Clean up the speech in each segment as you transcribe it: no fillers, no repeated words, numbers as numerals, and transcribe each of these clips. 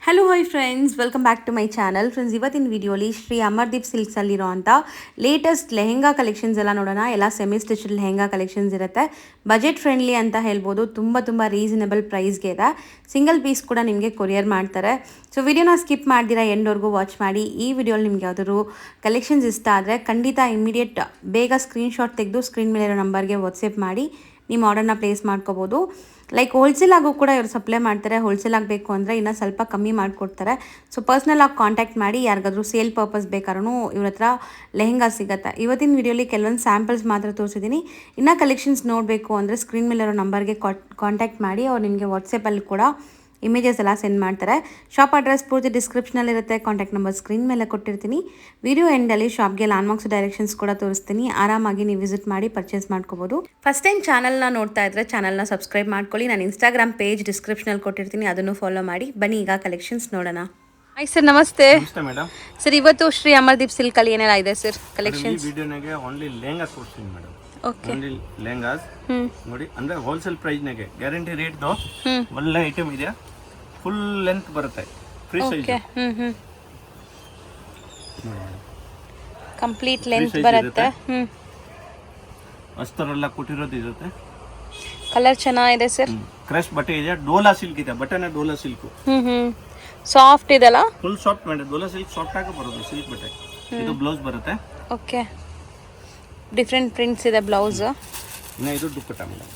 Hello hi friends, welcome back to my channel. Friends, ಇವತ್ತಿನ ವಿಡಿಯೋಲಿ ಶ್ರೀ ಅಮರ್ದೀಪ್ ಸಿಲ್ಕ್ಸಲ್ಲಿರೋಂಥ ಲೇಟೆಸ್ಟ್ ಲೆಹೆಂಗಾ ಕಲೆಕ್ಷನ್ಸ್ ಎಲ್ಲ ನೋಡೋಣ. ಎಲ್ಲ ಸೆಮಿ ಸ್ಟಿಚ್ಡ್ ಲೆಹೆಂಗಾ ಕಲೆಕ್ಷನ್ಸ್ ಇರುತ್ತೆ. ಬಜೆಟ್ ಫ್ರೆಂಡ್ಲಿ ಅಂತ ಹೇಳ್ಬೋದು. ತುಂಬ ರೀಸನಬಲ್ ಪ್ರೈಸ್ಗೆ ಇದೆ. ಸಿಂಗಲ್ ಪೀಸ್ ಕೂಡ ನಿಮಗೆ ಕೊರಿಯರ್ ಮಾಡ್ತಾರೆ. ಸೊ ವಿಡಿಯೋನ ಸ್ಕಿಪ್ ಮಾಡ್ದಿರಾ ಎಂಡ್ವರೆಗೂ ವಾಚ್ ಮಾಡಿ. ಈ ವಿಡಿಯೋಲಿ ನಿಮ್ಗೆ ಯಾವ್ದಾದ್ರು ಕಲೆಕ್ಷನ್ಸ್ ಇಷ್ಟ ಆದರೆ ಖಂಡಿತ ಇಮಿಡಿಯೇಟ್ ಬೇಗ ಸ್ಕ್ರೀನ್ಶಾಟ್ ತೆಗೆದು ಸ್ಕ್ರೀನ್ ಮೇಲಿರೋ ನಂಬರ್ಗೆ ವಾಟ್ಸಪ್ ಮಾಡಿ ನಿಮ್ಮ ಆರ್ಡರ್ನ ಪ್ಲೇಸ್ ಮಾಡ್ಕೋಬೋದು. ಲೈಕ್ ಹೋಲ್ಸೇಲ್ ಆಗು ಕೂಡ ಇವರು ಸಪ್ಲೈ ಮಾಡ್ತಾರೆ. ಹೋಲ್ಸೇಲ್ ಆಗಬೇಕು ಅಂದರೆ ಇನ್ನೂ ಸ್ವಲ್ಪ ಕಮ್ಮಿ ಮಾಡಿಕೊಡ್ತಾರೆ. ಸೊ ಪರ್ಸ್ನಲ್ ಆಗಿ ಕಾಂಟ್ಯಾಕ್ಟ್ ಮಾಡಿ. ಯಾರಿಗಾದ್ರೂ ಸೇಲ್ ಪರ್ಪಸ್ ಬೇಕಾದ್ರೂ ಇವ್ರ ಹತ್ರ ಲೆಹೆಂಗಾ ಸಿಗುತ್ತೆ. ಇವತ್ತಿನ ವಿಡಿಯೋಲಿ ಕೆಲವೊಂದು ಸ್ಯಾಂಪಲ್ಸ್ ಮಾತ್ರ ತೋರಿಸಿದ್ದೀನಿ. ಇನ್ನೂ ಕಲೆಕ್ಷನ್ಸ್ ನೋಡಬೇಕು ಅಂದರೆ ಸ್ಕ್ರೀನ್ ಮೇಲಿರೋ ನಂಬರ್ಗೆ ಕಾಂಟ್ಯಾಕ್ಟ್ ಮಾಡಿ. ಅವ್ರು ನಿಮಗೆ ವಾಟ್ಸಪ್ಪಲ್ಲಿ ಕೂಡ ಇಮೇಜಸ್ ಎಲ್ಲ ಸೆಂಡ್ ಮಾಡ್ತಾರೆ. ಶಾಪ್ ಅಡ್ರೆಸ್ ಪೂರ್ತಿ ಡಿಸ್ಕ್ರಿಪ್ಷನಲ್ಲಿರುತ್ತೆ. ಕಾಂಟ್ಯಾಕ್ಟ್ ನಂಬರ್ ಸ್ಕ್ರೀನ್ ಮೇಲೆ ಕೊಟ್ಟಿರ್ತೀನಿ. ವಿಡಿಯೋ ಎಂಡಲ್ಲಿ ಶಾಪ್ಗೆ ಲ್ಯಾಂಡ್ಮಾರ್ಕ್ಸ್ ಡೈರೆಕ್ಷನ್ಸ್ ಕೂಡ ತೋರಿಸ್ತೀನಿ. ಆರಾಮಾಗಿ ನೀವು ವಿಸಿಟ್ ಮಾಡಿ ಪರ್ಚೇಸ್ ಮಾಡ್ಕೋಬೋದು. ಫಸ್ಟ್ ಟೈಮ್ ಚಾನಲ್ನ ನೋಡ್ತಾ ಇದ್ರೆ ಚಾನಲ್ನ ಸಬ್ಸ್ಕ್ರೈಬ್ ಮಾಡ್ಕೊಳ್ಳಿ. ನಾನು ಇನ್ಸ್ಟಾಗ್ರಾಮ್ ಪೇಜ್ ಡಿಸ್ಕ್ರಿಪ್ಷನಲ್ಲಿ ಕೊಟ್ಟಿರ್ತೀನಿ, ಅದನ್ನು ಫಾಲೋ ಮಾಡಿ. ಬನ್ನಿ ಈಗ ಕಲೆಕ್ಷನ್ಸ್ ನೋಡೋಣ. ಹಾಯ್ ಸರ್, ನಮಸ್ತೆ. ಮೇಡಮ್ ಸರ್, ಇವತ್ತು ಶ್ರೀ ಅಮರ್ದೀಪ್ ಸಿಲ್ಕಲ್ಲಿ ಏನೆಲ್ಲ ಇದೆ ಸರ್ ಕಲೆಕ್ಷನ್ಸ್? ಈ ವಿಡಿಯೋನಾಗೆ ಓನ್ಲಿ ಲೆಹಂಗಾ ತೋರಿಸ್ತೀನಿ ಮೇಡಮ್. ಓಕೆ, ಓನ್ಲಿ ಲೆಹಂಗಾಸ್ ನೋಡಿ. ಅಂದ್ರೆ ಹೋಲ್ಸೇಲ್ ಪ್ರೈಸ್ನಾಗೆ ಗ್ಯಾರಂಟಿ ರೇಟ್ದು ಒಳ್ಳೆ ಐಟಮ್ ಇದೆ. ಫುಲ್ ಲೆಂತ್ ಬರುತ್ತೆ, ಫ್ರೀ ಸೈಜ್. ಕಂಪ್ಲೀಟ್ ಲೆಂತ್ ಬರುತ್ತೆ. ಅಸ್ತರೆಲ್ಲ ಕೊಟ್ಟಿರೋದು ಇರುತ್ತೆ. ಕಲರ್ ಚೆನ್ನಾಗಿದೆ ಸರ್. ಕ್ರಶ್ ಬಟ್ಟೆ ಇದೆ. ಡೋಲಾ ಸಿಲ್ಕ್ ಇದೆ. ಬಟ್ಟೆನ ಡೋಲಾ ಸಿಲ್ಕ್. ಸಾಫ್ಟ್ ಇದೆಲ್ಲ. Full soft madam. Dhola silk soft ಆಗಿ ಬರುತ್ತೆ ಸಿಲ್ಕ್ ಬಟ್ಟೆ. ಇದು ಬ್ಲೌಸ್ ಬರುತ್ತೆ. ಓಕೆ, ಡಿಫ್ರೆಂಟ್ ಪ್ರಿಂಟ್ಸ್ ಇದೆ ಬ್ಲೌಸ್. ಇನ್ನು ಇದು ದುಪ್ಪಟ್ಟ ಮೇಡಮ್.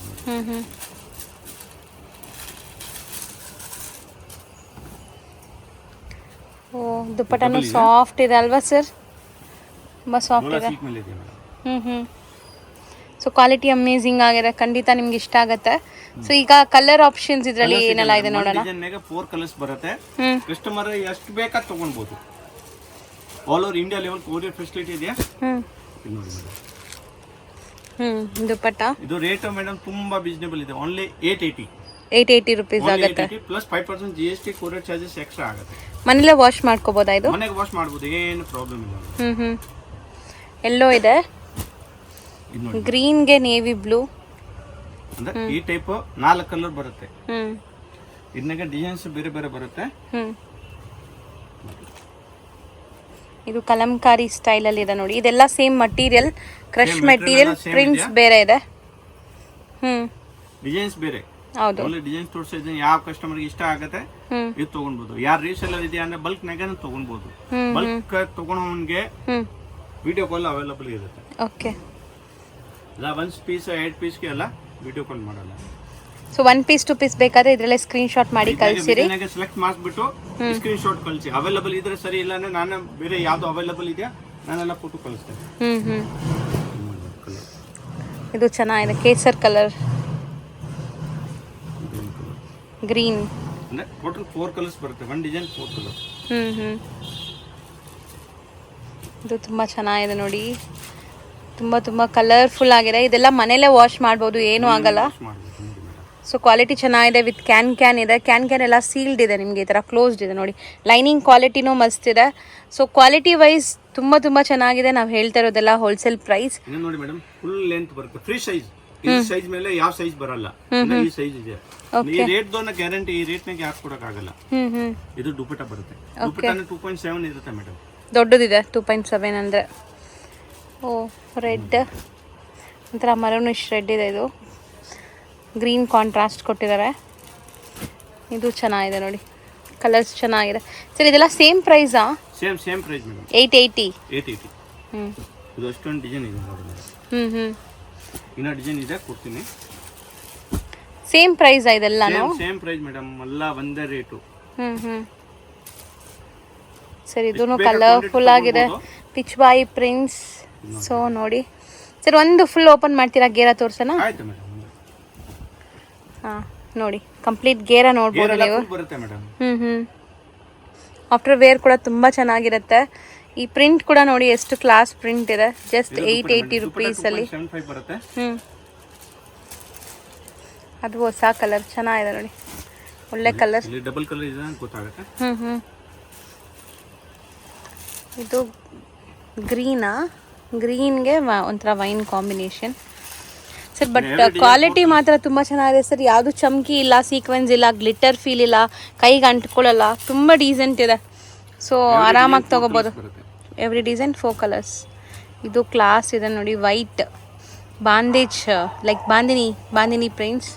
ಓ, ದುಪ್ಪಟ್ಟನು ಸಾಫ್ಟ್ ಇದೆ ಅಲ್ವಾ ಸರ್? ತುಂಬ ಸಾಫ್ಟ್ ಇದೆ. ಸಿಲ್ಕ್ ಮೇಲೆ ಇದೆ ಮೇಡಮ್. ಸೊ ಕ್ವಾಲಿಟಿ ಅಮೇಝಿಂಗ್ ಆಗಿದೆ. ಖಂಡಿತ ನಿಮ್ಗೆ ಇಷ್ಟ ಆಗುತ್ತೆ. ಸೊ ಈಗ ಕಲರ್ ಆಪ್ಷನ್ಸ್ ಇದರಲ್ಲಿ ಏನೆಲ್ಲ ಇದೆ ನೋಡೋಣ. ಡಿಸೈನ್ಗೆ 4 ಕಲರ್ಸ್ ಬರುತ್ತೆ. ಕಸ್ಟಮರ್ ಎಷ್ಟು ಬೇಕಾದ ತಗೊಳ್ಬಹುದು. All over India level courier facility ಇದೆ. ನೋಡಿ ಮೇಡಮ್. ದುಪ್ಪಟ್ಟ ಇದು ರೇಟ್ ಮೇಡಮ್ ತುಂಬಾ ರೀಸನೇಬಲ್ ಇದೆ. ಓನ್ಲಿ 880 ರುಪೀಸ್ ಆಗುತ್ತೆ. Plus 5% GST courier charges extra ಆಗುತ್ತೆ. ಮನೇಲೆ ವಾಶ್ ಮಾಡ್ಕೋಬೋದಾ ಇದು? ಮನೆಗೆ ವಾಶ್ ಮಾಡಬಹುದು, ಏನು ಪ್ರಾಬ್ಲಮ್ ಇಲ್ಲ. ಎಲ್ಲೋ ಇದೆ, ಗ್ರೀನ್ ಗೆ ನೇವಿ ಬ್ಲೂ. ಅಂದ್ರೆ ಈ ಟೈಪ್ 4 ಕಲರ್ ಬರುತ್ತೆ. ಇದನ್ನಾಗ ಡಿಸೈನ್ಸ್ ಬೇರೆ ಬೇರೆ ಬರುತ್ತೆ. ಇದು ಕಲಂಕಾರಿ ಸ್ಟೈಲ್ ಅಲ್ಲಿ ಇದೆ ನೋಡಿ. ಇದೆಲ್ಲ same material, crush material, prints ಬೇರೆ ಇದೆ. ಡಿಸೈನ್ಸ್ ಬೇರೆ. ಹೌದು, ಒಳ್ಳೆ ಡಿಸೈನ್ಸ್ ತೋರಿಸಿದ್ರೆ ಯಾವ ಕಸ್ಟಮರ್ಗೆ ಇಷ್ಟ ಆಗುತ್ತೆ ಇದು ತಗೊಳ್ಬಹುದು. ಯಾರು ರೀಸೆಲ್ಲರ್ ಇದೆ ಅಂದ್ರೆ ಬಲ್ಕ್ ನಾಗ ತಗೊಳ್ಬಹುದು. ಬಲ್ಕ್ ತಗೊಳೋನ್ಗೆ ವಿಡಿಯೋ ಕಾಲ್ ಅವೈಲಬಲ್ ಇರುತ್ತೆ. ಓಕೆ, ಇಲ್ಲ 1 ಪೀಸ್ 8 ಪೀಸ್ಗೆ ಎಲ್ಲ ವಿಡಿಯೋ ಕಾಲ್ ಮಾಡಲ್ಲ. ಸೊ 1 ಪೀಸ್ 2 ಪೀಸ್ ಬೇಕಾದ್ರೆ ಇದ್ರಲ್ಲೇ ಸ್ಕ್ರೀನ್ ಶಾಟ್ ಮಾಡಿ ಕಳಿಸಿರಿ. ಸೆಲೆಕ್ಟ್ ಮಾಡಿಬಿಟ್ಟು ಸ್ಕ್ರೀನ್ ಶಾಟ್ ಕಳಿಸಿ. ಅವೈಲಬಲ್ ಇದ್ರೆ ಸರಿ, ಇಲ್ಲ ಅಂದ್ರೆ ನಾನು ಬೇರೆ ಯಾವ್ದು ಅವೈಲಬಲ್ ಇದೆಯಾ ನಾನೆಲ್ಲ ಫೋಟೋ ಕಳಿಸ್ತೇನೆ. ಇದು ಚೆನ್ನಾಗಿದೆ, ಕೇಸರ್ ಕಲರ್, ಗ್ರೀನ್. ಅಂದ್ರೆ ಟೋಟಲ್ 4 ಕಲರ್ಸ್ ಬರುತ್ತೆ. 1 ಡಿಸೈನ್ 4 ಕಲರ್. ಇದು ತುಂಬಾ ಚೆನ್ನಾಗಿದೆ ನೋಡಿ. ತುಂಬಾ ಕಲರ್ಫುಲ್ ಆಗಿದೆ. ಇದೆಲ್ಲ ಮನೇಲೆ ವಾಶ್ ಮಾಡ್ಬೋದು, ಏನೂ ಆಗಲ್ಲ. ಸೊ ಕ್ವಾಲಿಟಿ ಚೆನ್ನಾಗಿದೆ. ವಿತ್ ಕ್ಯಾನ್ ಇದೆ. ಕ್ಯಾನ್ ಎಲ್ಲ ಸೀಲ್ಡ್ ಇದೆ. ನಿಮಗೆ ಈ ಥರ ಕ್ಲೋಸ್ಡ್ ಇದೆ ನೋಡಿ. ಲೈನಿಂಗ್ ಕ್ವಾಲಿಟಿನೂ ಮಸ್ತ್ ಇದೆ. ಸೊ ಕ್ವಾಲಿಟಿ ವೈಸ್ ತುಂಬಾ ಚೆನ್ನಾಗಿದೆ. ನಾವು ಹೇಳ್ತಾ ಇರೋದೆಲ್ಲ ಹೋಲ್ಸೇಲ್ ಪ್ರೈಸ್. ನೋಡಿ ಮೇಡಮ್, ಫುಲ್ ಲೆಂತ್ ಬರುತ್ತೆ, ಫ್ರೀ ಸೈಜ್. ಈ ಸೈಜ್ ಮೇಲೆ ಯಾವ ಸೈಜ್ ಬರಲ್ಲ. ಈ ಸೈಜ್ ಇದೆ. ಈ ರೇಟ್ ದೋನ ಗ್ಯಾರಂಟಿ. ಈ ರೇಟ್ ನಾಗ ಯಾಕೆ ಕೊಡಕ್ ಆಗಲ್ಲ. ಇದು ದುಪ್ಪಟ್ಟ ಬರುತ್ತೆ. ದುಪ್ಪಟ್ಟ 2.7 ಇರುತ್ತೆ ಮೇಡಮ್. ದೊಡ್ಡದಿದೆ 2.7 ಅಂದ್ರೆ. ಓ, ರೆಡ್ ಒಂಥರ ಮರೂನಿಶ್ ರೆಡ್ ಇದೆ. ಇದು ಗ್ರೀನ್ ಕಾಂಟ್ರಾಸ್ಟ್ ಕೊಟ್ಟಿದ್ದಾರೆ. ಇದು ಚೆನ್ನಾಗಿದೆ ನೋಡಿ, ಕಲರ್ಸ್ ಚೆನ್ನಾಗಿದೆ. ಸರ್, ಇದೆಲ್ಲ ಸೇಮ್ ಪ್ರೈಸಾ? Same price madam. 880. ಇದು ಅಷ್ಟೊಂದು ಡಿಸೈನ್ ಇದೆ ನೋಡಿ. ಇನ್ನೂ ಡಿಸೈನ್ ಇದೆ, ಕೊಡ್ತೀನಿ. ಸೇಮ್ ಪ್ರೈಸ್ ಇದೆಲ್ಲ? Same price madam. ಎಲ್ಲ ಒಂದೇ ರೇಟು. ಸರ್, ಇದೂ ಕಲರ್ಫುಲ್ ಆಗಿದೆ. ಪಿಚ್ವಾಯಿ ಪ್ರಿಂಟ್ಸ್. ಸೊ ನೋಡಿ ಸರ್, ಒಂದು ಫುಲ್ ಓಪನ್ ಮಾಡ್ತೀರಾ? ಗೇರ ತೋರ್ಸೋಣ? ಆಯ್ತು ಮೇಡಮ್. ನೋಡಿ, ಕಂಪ್ಲೀಟ್ ಗೇರ ನೋಡ್ಬೋದು ನೀವು. ಬರುತ್ತೆ ಮೇಡಮ್. ಆಫ್ಟರ್ ವೇರ್ ಕೂಡ ತುಂಬಾ ಚೆನ್ನಾಗಿರುತ್ತೆ. ಈ ಪ್ರಿಂಟ್ ಕೂಡ ನೋಡಿ ಎಷ್ಟು ಕ್ಲಾಸ್ ಪ್ರಿಂಟ್ ಇದೆ. ಜಸ್ಟ್ 880 ರುಪೀಸ್ ಅಲ್ಲಿ. ಬರುತ್ತೆ. ಅದು ಹೊಸ ಕಲರ್ ಚೆನ್ನಾಗಿದೆ ನೋಡಿ, ಒಳ್ಳೆ ಕಲರ್. ಡಬಲ್ ಕಲರ್ ಇದೆ ಅಂತ ಗೊತ್ತಾಗುತ್ತೆ. ಇದು ಗ್ರೀನ್ಗೆ ಒಂಥರ wine combination. Sir but quality ಮಾತ್ರ ತುಂಬ ಚೆನ್ನಾಗಿದೆ ಸರ್. ಯಾವುದು ಚಮಕಿ ಇಲ್ಲ, ಸೀಕ್ವೆನ್ಸ್ ಇಲ್ಲ, ಗ್ಲಿಟರ್ ಫೀಲ್ ಇಲ್ಲ, ಕೈಗೆ ಅಂಟ್ಕೊಳ್ಳಲ್ಲ, ತುಂಬ ಡೀಸೆಂಟ್ ಇದೆ. ಸೊ ಆರಾಮಾಗಿ ತೊಗೋಬೋದು. Every design 4 colours. ಇದು ಕ್ಲಾಸ್ ಇದೆ ನೋಡಿ, white bandhej like bandhani prints.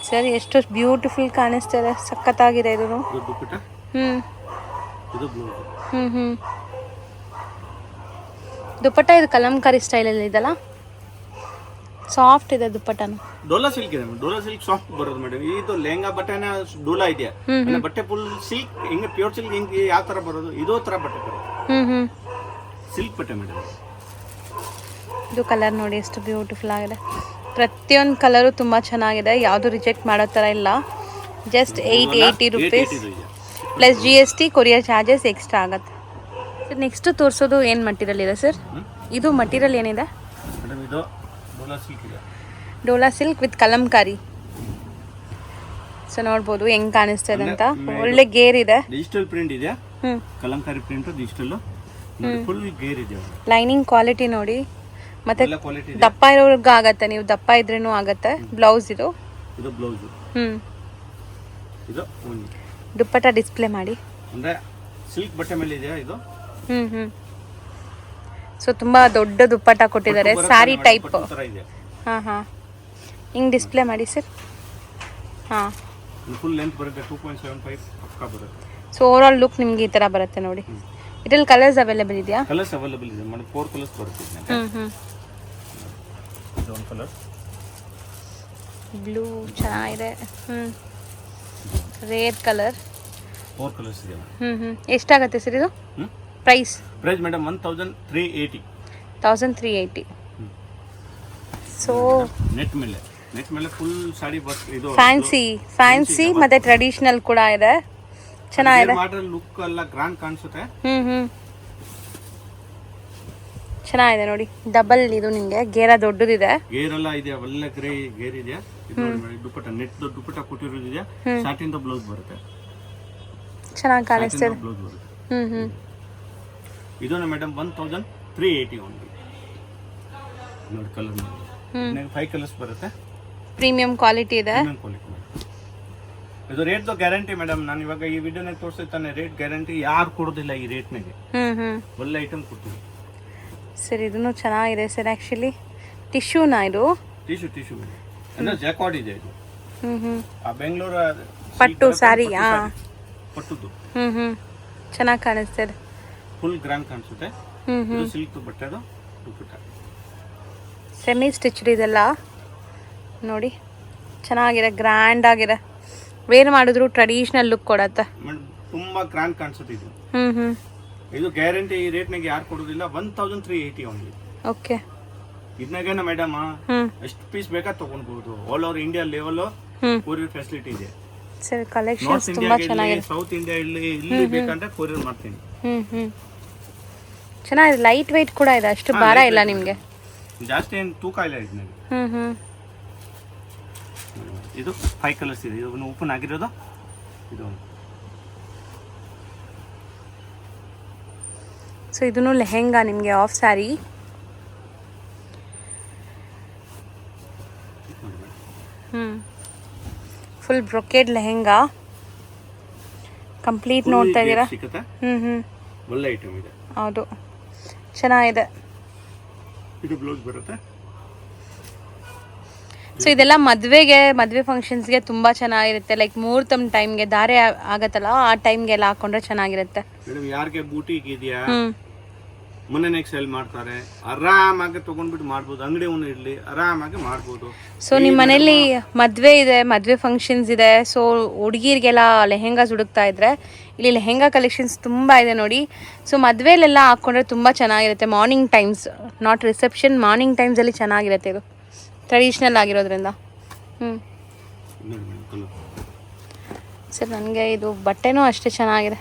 Sir ಎಷ್ಟು ಬ್ಯೂಟಿಫುಲ್ ಕಾಣಿಸ್ತಿದೆ, ಸಖತ್ತಾಗಿದೆ ಇದು. ದುಪ್ಪಟ್ಟ ಇದು ಕಲಂಕಾರಿ ಸ್ಟೈಲಲ್ಲಿ ಇದಲ್ಲ, ಸಾಫ್ಟ್ ಇದೆ ದುಪ್ಪಟ್ಟನು. ಡೋಲಾ ಸಿಲ್ಕ್ ಇದೆ, ಡೋಲಾ ಸಿಲ್ಕ್ ಸಾಫ್ಟ್ ಬರೋದು ಮೇಡಮ್. ಇದು ಲೆಹಂಗಾ ಬಟ್ಟೆನ ಡೋಲಾ ಇದೆಯಾ, ಬಟ್ಟೆ ಫುಲ್ ಸಿಲ್ಕ್ ಹಿಂಗೆ ಪ್ಯೂರ್ ಸಿಲ್ಕ್ ಹಿಂಗೆ ಯಾವ ತರ ಬರೋದು, ಇದೋ ತರ ಬಟ್ಟೆ ಬರೋದು, ಸಿಲ್ಕ್ ಬಟ್ಟೆ ಮೇಡಮ್. ಇದು ಕಲರ್ ನೋಡಿ ಎಷ್ಟು ಬ್ಯೂಟಿಫುಲ್ ಆಗಿದೆ. ಪ್ರತಿಯೊಂದು ಕಲರು ತುಂಬ ಚೆನ್ನಾಗಿದೆ, ಯಾವುದು ರಿಜೆಕ್ಟ್ ಮಾಡೋ ಥರ ಇಲ್ಲ. Just 880 rupees plus GST, courier charges extra ಆಗುತ್ತೆ. ಸರ್ ನೆಕ್ಸ್ಟ್ ತೋರಿಸೋದು ಏನು ಮಟೀರಿಯಲ್ ಇದೆ ಸರ್? ಇದು ಮಟೀರಿಯಲ್ ಏನಿದೆ ಮೇಡಮ್? ಇದು ಡೋಲಾ ಸಿಲ್ಕ್ ಇದೆ, Dhola silk with Kalamkari. So ನೋಡ್ಬೋದು ಹೆಂಗ್ ಕಾಣಿಸ್ತಾ ಇದೆ ಅಂತ. ಒಳ್ಳೆ ಗೇರ್ ಇದೆ, ಡಿಜಿಟಲ್ ಪ್ರಿಂಟ್ ಇದೆ, Kalamkari print digital, full gear ಇದೆ. ಲೈನಿಂಗ್ ಕ್ವಾಲಿಟಿ ನೋಡಿ, ಮತ್ತೆ ದಪ್ಪ ಇರೋರ್ಗ ಆಗತ್ತೆ, ನೀವು ದಪ್ಪ ಇದ್ರೇನು ಆಗತ್ತೆ. ಬ್ಲೌಸ್ ಇದು ಬ್ಲೌಸ್. ಇದು ದುಪ್ಪಟ್ಟ ಡಿಸ್ಪ್ಲೇ ಮಾಡಿ, ಅಂದ್ರೆ ಸಿಲ್ಕ್ ಬಟ್ಟೆ ಮೇಲೆ ಇದೆ ಇದು. ಸೊ ತುಂಬಾ ದೊಡ್ಡ ದುಪ್ಪಟ್ಟ ಕೊಟ್ಟಿದ್ದಾರೆ, ಸಾರಿ ಟೈಪ್. ಹಾ ಹಿಂಗ್ ಡಿಸ್ಪ್ಲೇ ಮಾಡಿ ಸರ್. ಹಾ ಫುಲ್ ಲೆಂತ್ ಬರುತ್ತೆ, 2.75 ಪಕ್ಕಾ ಬರುತ್ತೆ. ಸೊ ಓವರ್ ಆಲ್ ಲುಕ್ ನಿಮ್ಗೆ ಈ ತರ ಬರುತ್ತೆ ನೋಡಿ. ಇದ್ರಲ್ಲಿ ಕಲರ್ಸ್ ಅವೈಲೇಬಲ್ ಇದೆಯಾ? ಕಲರ್ಸ್ ಅವೈಲೇಬಲ್ ಇದೆ ಮೇಡಮ್, 4 ಕಲರ್ಸ್ ಬರುತ್ತೆ. ಇದು ಒಂದು ಕಲರ್ ಬ್ಲೂ ಚೆನ್ನಾಗಿದೆ, ರೇರ್ ಕಲರ್, 4 ಕಲರ್ಸ್ ಇದೆ. ಎಷ್ಟಾಗುತ್ತೆ ಸರ್ ಇದು price? Price madam 1380. 1380. So net ಮೇಲೆ ಫುಲ್ ಸಾಡಿ ವರ್ಕ್. ಇದು ಫ್ಯಾನ್ಸಿ ಮತ್ತೆ ಟ್ರೆಡಿಷನಲ್ ಕೂಡ ಇದೆ, ಚೆನ್ನಾಗಿದೆ. ಮಾಡಲ್ ಲುಕ್ ಎಲ್ಲ ಗ್ರ್ಯಾಂಡ್ ಕಾಣಿಸುತ್ತೆ. ಚೆನ್ನಾಗಿದೆ ನೋಡಿ. ಡಬಲ್ ಇದು ನಿಮಗೆ ಗೇರ ದೊಡ್ಡದಿದೆ, ಗೇರ್ ಎಲ್ಲ ಇದೆ, ಒಳ್ಳೆ ಗೇರ್ ಇದೆ. ಇದು ನೋಡಿ ದುಪ್ಪಟ್ಟ, ನೆಟ್ ದುಪ್ಪಟ್ಟ ಕೊಟ್ಟಿರೋದಿದೆ, ಸಾಟಿನ್ ಬ್ಲೌಸ್ ಬರುತ್ತೆ, ಚೆನ್ನಾಗಿ ಕಾಣಿಸ್ತಿದೆ. ಬ್ಲೌಸ್ ಬರುತ್ತೆ. ಇದನ್ನ ಮೇಡಮ್ 1380 ಓನ್ಲಿ. ನೋಡಿ ಕಲರ್ ನೋಡಿ, 5 ಕಲರ್ಸ್ ಬರುತ್ತೆ. ಪ್ರೀಮಿಯಂ ಕ್ವಾಲಿಟಿ ಇದೆ. ಇದು ರೇಟ್ ಗ್ಯಾರಂಟಿ ಮೇಡಮ್. ನಾನು ಇವಾಗ ಈ ವಿಡಿಯೋನಾಗ ತೋರಿಸ್ತಾನೆ, ರೇಟ್ ಗ್ಯಾರಂಟಿ ಯಾರು ಕೊಡೋದಿಲ್ಲ ಈ ರೇಟ್ನಾಗೆ. ಒಳ್ಳೆ ಐಟಮ್ ಕೊಡ್ತೀವಿ ಸರ್. ಇದನ್ನು ಚೆನ್ನಾಗಿದೆ ಸರ್. ಆಕ್ಚುಲಿ ಟಿಶ್ಯೂನಾ ಇದು? ಟಿಶ್ಯೂ ಅಂದ್ರೆ ಜಾಕಾರ್ಡ್ ಇದೆ ಇದು. ಆ ಬೆಂಗಳೂರು ಪಟ್ಟು ಸಾರಿ, ಪಟ್ಟುದು ಚೆನ್ನಾಗಿ ಕಾಣಿಸ್ತದೆ, ಫುಲ್ ಗ್ರ್ಯಾಂಡ್ ಕಾಣಿಸುತ್ತೆ. ಇದು ಸಿಲ್ಕ್ ಬಟ್ಟೆದು ದುಪ್ಪಟ್ಟ, ಸೆಮಿ ಸ್ಟಿಚ್ಡ್ ಇದೆಲ್ಲ ನೋಡಿ, ಚೆನ್ನಾಗಿದೆ, ಗ್ರ್ಯಾಂಡ್ ಆಗಿದೆ. ವೇರ್ ಮಾಡಿದ್ರು ಟ್ರೆಡಿಷನಲ್ ಲುಕ್ ಕೊಡತ್ತೆ, ತುಂಬಾ ಗ್ರ್ಯಾಂಡ್ ಕಾಣಿಸುತ್ತೆ ಇದು. ಇದು ಗ್ಯಾರಂಟಿ ಈ ರೇಟ್ನಾಗೆ ಯಾರು ಕೊಡೋದಿಲ್ಲ. 1380 ಓನ್ಲಿ. ಓಕೆ. ಇದನ್ನಾಗೇನ ಮೇಡಮ್ ಎಷ್ಟು ಪೀಸ್ ಬೇಕಾ ತಗೊಂಡ್ಬೋದು. All over India level courier facility ಇದೆ ಸರ್. ಕಲೆಕ್ಷನ್ಸ್ ತುಂಬಾ ಚೆನ್ನಾಗಿದೆ. ಸೌತ್ ಇಂಡಿಯಾ ಇಲ್ಲಿ ಬೇಕಂದ್ರೆ ಕೊರಿಯರ್ ಮಾಡ್ತೀನಿ. ಚೆನ್ನಾಗಿದೆ, ಲೈಟ್ ವೆಯ್ಟ್ ಕೂಡ ಇದೆ, ಅಷ್ಟು ಭಾರ ಇಲ್ಲ ನಿಮಗೆ, ಜಾಸ್ತಿ ಏನು ತೂಕ ಇಲ್ಲ ಇದನ್ನಾಗೆ. ಇದು 5 ಕಲರ್ಸ್ ಇದೆ. ಇದು ಓಪನ್ ಆಗಿರೋದು. ಇದು ಸೊ ಇದನ್ನು ಲೆಹೆಂಗಾ ನಿಮಗೆ, of sari. Full brocade lehenga complete ನೋಡ್ತಾ ಇದ್ದೀರಾ. ಒಳ್ಳೆ ಐಟಮ್ ಇದೆ, ಹೌದು, ಚೆನ್ನಾಗಿದೆ. ಇದು ಬ್ಲೌಸ್ ಬರುತ್ತೆ. ಸೊ ಇದೆಲ್ಲ ಮದುವೆ ಫಂಕ್ಷನ್ಸ್ಗೆ ತುಂಬ ಚೆನ್ನಾಗಿರುತ್ತೆ. ಲೈಕ್ ಮುಹೂರ್ತಮ್ ಟೈಮ್ಗೆ ಧಾರೆ ಆಗತ್ತಲ್ಲ, ಆ ಟೈಮ್ಗೆಲ್ಲ ಹಾಕೊಂಡ್ರೆ ಚೆನ್ನಾಗಿರುತ್ತೆ. ಮೇಡಮ್ ಯಾರಿಗೆ ಬೂಟಿಗೆ ಇದೆಯಾ, ಮೊನ್ನೆ ಸೇಲ್ ಮಾಡ್ತಾರೆ, ಆರಾಮಾಗಿ ತಗೊಂಡ್ಬಿಟ್ಟು ಮಾಡ್ಬೋದು. ಅಂಗಡಿ ಒಂದು ಇರಲಿ, ಆರಾಮಾಗಿ ಮಾಡ್ಬೋದು. ಸೊ ನಿಮ್ಮ ಮನೇಲಿ ಮದುವೆ ಇದೆ, ಮದುವೆ ಫಂಕ್ಷನ್ಸ್ ಇದೆ, ಸೊ ಹುಡುಗಿರಿಗೆಲ್ಲ ಲೆಹೆಂಗಾಸ್ ಹುಡುಕ್ತಾ ಇದ್ರೆ ಇಲ್ಲಿ ಲೆಹೆಂಗಾ ಕಲೆಕ್ಷನ್ಸ್ ತುಂಬ ಇದೆ ನೋಡಿ. ಸೊ ಮದುವೆಲೆಲ್ಲ ಹಾಕ್ಕೊಂಡ್ರೆ ತುಂಬ ಚೆನ್ನಾಗಿರುತ್ತೆ. Morning times, not reception, morning ಟೈಮ್ಸಲ್ಲಿ ಚೆನ್ನಾಗಿರುತ್ತೆ. ಇದು ಟ್ರೆಡಿಷ್ನಲ್ ಆಗಿರೋದ್ರಿಂದ. ಸರ್ ನನಗೆ ಇದು ಬಟ್ಟೆನೂ ಅಷ್ಟೇ ಚೆನ್ನಾಗಿದೆ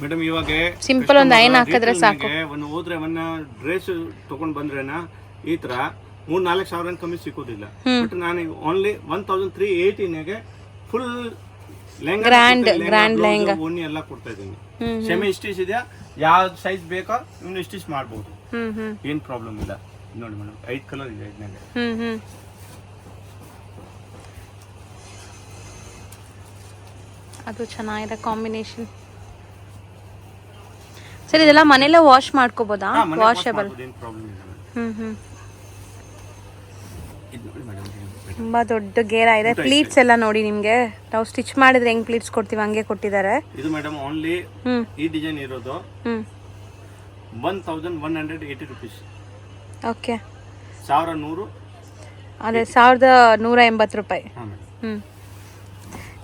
ಮೇಡಮ್. ಇವಾಗ ಸಿಂಪಲ್ ಒಂದು ಐನ್ ಹಾಕಿದ್ರೆ ಸಾಕು. ಒಂದು ಹೋದ್ರೆ ಒಂದು ಡ್ರೆಸ್ ತಗೊಂಡ್ ಬಂದ್ರೇನ ಈ ತರ 3-4 ಸಾವಿರ ಕಮ್ಮಿ ಸಿಕ್ಕೋದಿಲ್ಲ. ಬಟ್ ನಾನು ಓನ್ಲಿ 1380 ಫುಲ್ ಗ್ರ್ಯಾಂಡ್ ಲೆಹಂಗಾ ಓಣಿ ಎಲ್ಲ ಕೊಡ್ತಾ ಇದ್ದೀನಿ. ಸೆಮಿ ಸ್ಟಿಚ್ ಇದೆಯಾ, ಯಾವ ಸೈಜ್ ಬೇಕೋ ಇನ್ನು ಸ್ಟಿಚ್ ಮಾಡ್ಬೋದು, ಏನ್ ಪ್ರಾಬ್ಲಮ್ ಇಲ್ಲ. ನೋಡಿ ಮೇಡಮ್ 5 ಕಲರ್ ಇದೆ ಇದರಲ್ಲಿ. ಅದು ಚೆನ್ನಾಗಿದೆ ಕಾಂಬಿನೇಷನ್. ಸರ್ ಇದೆಲ್ಲ ಮನೆಯಲ್ಲೇ ವಾಶ್ ಮಾಡ್ಕೋಬೋದಾ? ವಾಷಬಲ್. ಏನು ಪ್ರಾಬ್ಲಮ್ ಇಲ್ಲ ಹ್ಮ್ ಇದು ನೋಡಿ ಮೇಡಮ್ ತುಂಬಾ ದೊಡ್ಡ ಗೇರ ಇದೆ. ಪ್ಲೀಟ್ಸ್ ಎಲ್ಲ ನೋಡಿ, ನಿಮ್ಗೆ ನಾವು ಸ್ಟಿಚ್ ಮಾಡಿದ್ರೆ ಹೆಂಗ್ ಪ್ಲೀಟ್ಸ್ ಕೊಡ್ತೀವಿ ಹಂಗೆ ಕೊಟ್ಟಿದ್ದಾರೆ. ಇದು ಮೇಡಮ್ ಓನ್ಲಿ ಈ ಡಿಸೈನ್ ಇರೋದು 1180 rupees. ಓಕೆ, 1100. ಅದೇ 1180 ರೂಪಾಯಿ.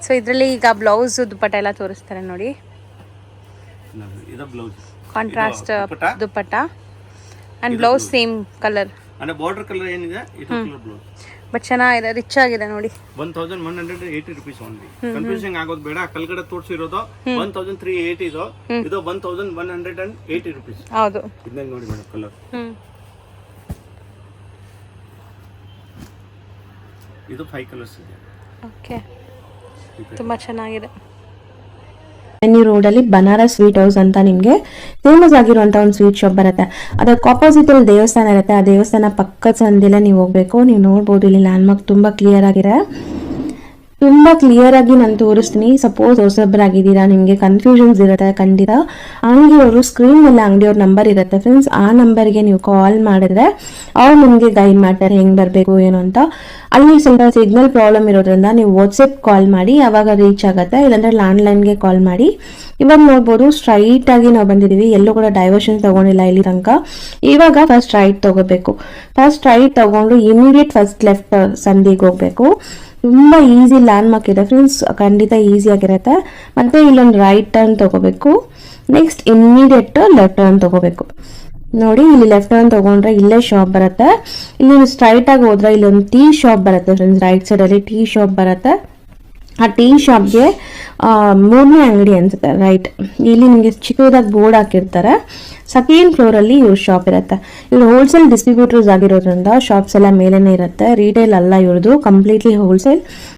ಸೊ ಇದರಲ್ಲಿ ಈಗ ಬ್ಲೌಸ್ ದುಪ್ಪಟ್ಟ ಎಲ್ಲ ತೋರಿಸ್ತಾರೆ ನೋಡಿ. ಇದು blouse contrast dupatta and blouse same colour. ಅಂದ್ರೆ ಬಾರ್ಡರ್ ಕಲರ್ ಏನಿದೆ ಇದು ಕಲರ್ ಬ್ಲೌಸ್. ಬಟ್ ಚೆನ್ನಾಗಿದೆ, ರಿಚ್ ಆಗಿದೆ ನೋಡಿ. 1180 rupees ಓನ್ಲಿ. ಕನ್ಫ್ಯೂಸಿಂಗ್ ಆಗೋದು ಬೇಡ. ಕಲ್ಗಡೆ ತೋರಿಸಿರೋದು 1380 ಇದು. ಇದು 1180 rupees. ಹೌದು, ಇದನ್ನ ನೋಡಿ ಮೇಡಮ್ ಕಲರ್. ಇದು 5 ಕಲರ್ಸ್ ಇದೆ. ಓಕೆ, ತುಂಬಾ ಚೆನ್ನಾಗಿದೆ. ಎನ್ನಿ ರೋಡಲ್ಲಿ ಬನಾರಸ್ ಸ್ವೀಟ್ ಹೌಸ್ ಅಂತ ನಿಮಗೆ ಫೇಮಸ್ ಆಗಿರುವಂಥ ಒಂದು ಸ್ವೀಟ್ ಶಾಪ್ ಬರುತ್ತೆ. ಅದಕ್ಕೆ ಆಪೋಸಿಟಲ್ಲಿ ದೇವಸ್ಥಾನ ಇರುತ್ತೆ. ಆ ದೇವಸ್ಥಾನ ಪಕ್ಕದ ಸಂದಿಲ್ಲ ನೀವು ಹೋಗಬೇಕು. ನೀವು ನೋಡ್ಬೋದು ಇಲ್ಲಿ ಲ್ಯಾಂಡ್ಮಾರ್ಕ್ ತುಂಬ ಕ್ಲಿಯರ್ ಆಗಿದೆ. ತುಂಬ ಕ್ಲಿಯರ್ ಆಗಿ ನಾನು ತೋರಿಸ್ತೀನಿ. ಸಪೋಸ್ ಹೊಸಬ್ರಾಗಿದ್ದೀರಾ, ನಿಮಗೆ ಕನ್ಫ್ಯೂಷನ್ಸ್ ಇರುತ್ತೆ ಖಂಡಿತ. ಅಂಗಡಿಯವರು ಸ್ಕ್ರೀನ್ ಮೇಲೆ ಅಂಗಡಿಯವ್ರ ನಂಬರ್ ಇರುತ್ತೆ ಫ್ರೆಂಡ್ಸ್. ಆ ನಂಬರ್ಗೆ ನೀವು ಕಾಲ್ ಮಾಡಿದ್ರೆ ಅವ್ರು ನಿಮಗೆ ಗೈಡ್ ಮಾಡ್ತಾರೆ ಹೆಂಗೆ ಬರಬೇಕು ಏನು ಅಂತ. ಅಲ್ಲಿ ಸ್ವಲ್ಪ ಸಿಗ್ನಲ್ ಪ್ರಾಬ್ಲಮ್ ಇರೋದ್ರಿಂದ ನೀವು ವಾಟ್ಸಪ್ ಕಾಲ್ ಮಾಡಿ, ಆವಾಗ ರೀಚ್ ಆಗುತ್ತೆ. ಇಲ್ಲಾಂದ್ರೆ ಲ್ಯಾಂಡ್ಲೈನ್ಗೆ ಕಾಲ್ ಮಾಡಿ. ಇವಾಗ ನೋಡ್ಬೋದು ಸ್ಟ್ರೈಟ್ ಆಗಿ ನಾವು ಬಂದಿದ್ದೀವಿ, ಎಲ್ಲೂ ಕೂಡ ಡೈವರ್ಷನ್ ತಗೊಂಡಿಲ್ಲ ಇಲ್ಲಿ ತನಕ. ಇವಾಗ ಫಸ್ಟ್ ರೈಟ್ ತಗೋಬೇಕು. ಫಸ್ಟ್ ರೈಟ್ ತಗೊಂಡು ಇಮಿಡಿಯೇಟ್ ಫಸ್ಟ್ ಲೆಫ್ಟ್ ಸಂದಿಗೆ ಹೋಗ್ಬೇಕು. ತುಂಬ ಈಸಿ ಲ್ಯಾಂಡ್ಮಾರ್ಕ್ ಇದೆ ಫ್ರೆಂಡ್ಸ್, ಖಂಡಿತ ಈಸಿಯಾಗಿರುತ್ತೆ. ಮತ್ತು ಇಲ್ಲೊಂದು ರೈಟ್ ಟರ್ನ್ ತಗೋಬೇಕು. ನೆಕ್ಸ್ಟ್ ಇಮಿಡಿಯೇಟ್ ಲೆಫ್ಟ್ ಟರ್ನ್ ತಗೋಬೇಕು. ನೋಡಿ ಇಲ್ಲಿ ಲೆಫ್ಟ್ ಟರ್ನ್ ತಗೊಂಡ್ರೆ ಇಲ್ಲೇ ಶಾಪ್ ಬರುತ್ತೆ. ಇಲ್ಲಿ ಸ್ಟ್ರೈಟ್ ಆಗಿ ಹೋದ್ರೆ ಇಲ್ಲೊಂದು ಟೀ ಶಾಪ್ ಬರುತ್ತೆ ಫ್ರೆಂಡ್ಸ್. ರೈಟ್ ಸೈಡಲ್ಲಿ ಟೀ ಶಾಪ್ ಬರುತ್ತೆ. ಆ ಟೀ ಶಾಪ್ಗೆ 3ನೇ ಅಂಗಡಿ ಅನ್ಸುತ್ತೆ ರೈಟ್. ಇಲ್ಲಿ ನಿಮಗೆ ಚಿಕ್ಕದಾಗಿ ಬೋರ್ಡ್ ಹಾಕಿರ್ತಾರೆ. ಸೆಕೆಂಡ್ ಫ್ಲೋರಲ್ಲಿ ಇವ್ರ ಶಾಪ್ ಇರುತ್ತೆ. ಇವ್ರು ಹೋಲ್ಸೇಲ್ ಡಿಸ್ಟ್ರಿಬ್ಯೂಟರ್ಸ್ ಆಗಿರೋದ್ರಿಂದ ಶಾಪ್ಸ್ ಎಲ್ಲ ಮೇಲೇನೆ ಇರುತ್ತೆ. ರಿಟೇಲ್ ಅಲ್ಲ ಇವ್ರದ್ದು, ಕಂಪ್ಲೀಟ್ಲಿ ಹೋಲ್ಸೇಲ್.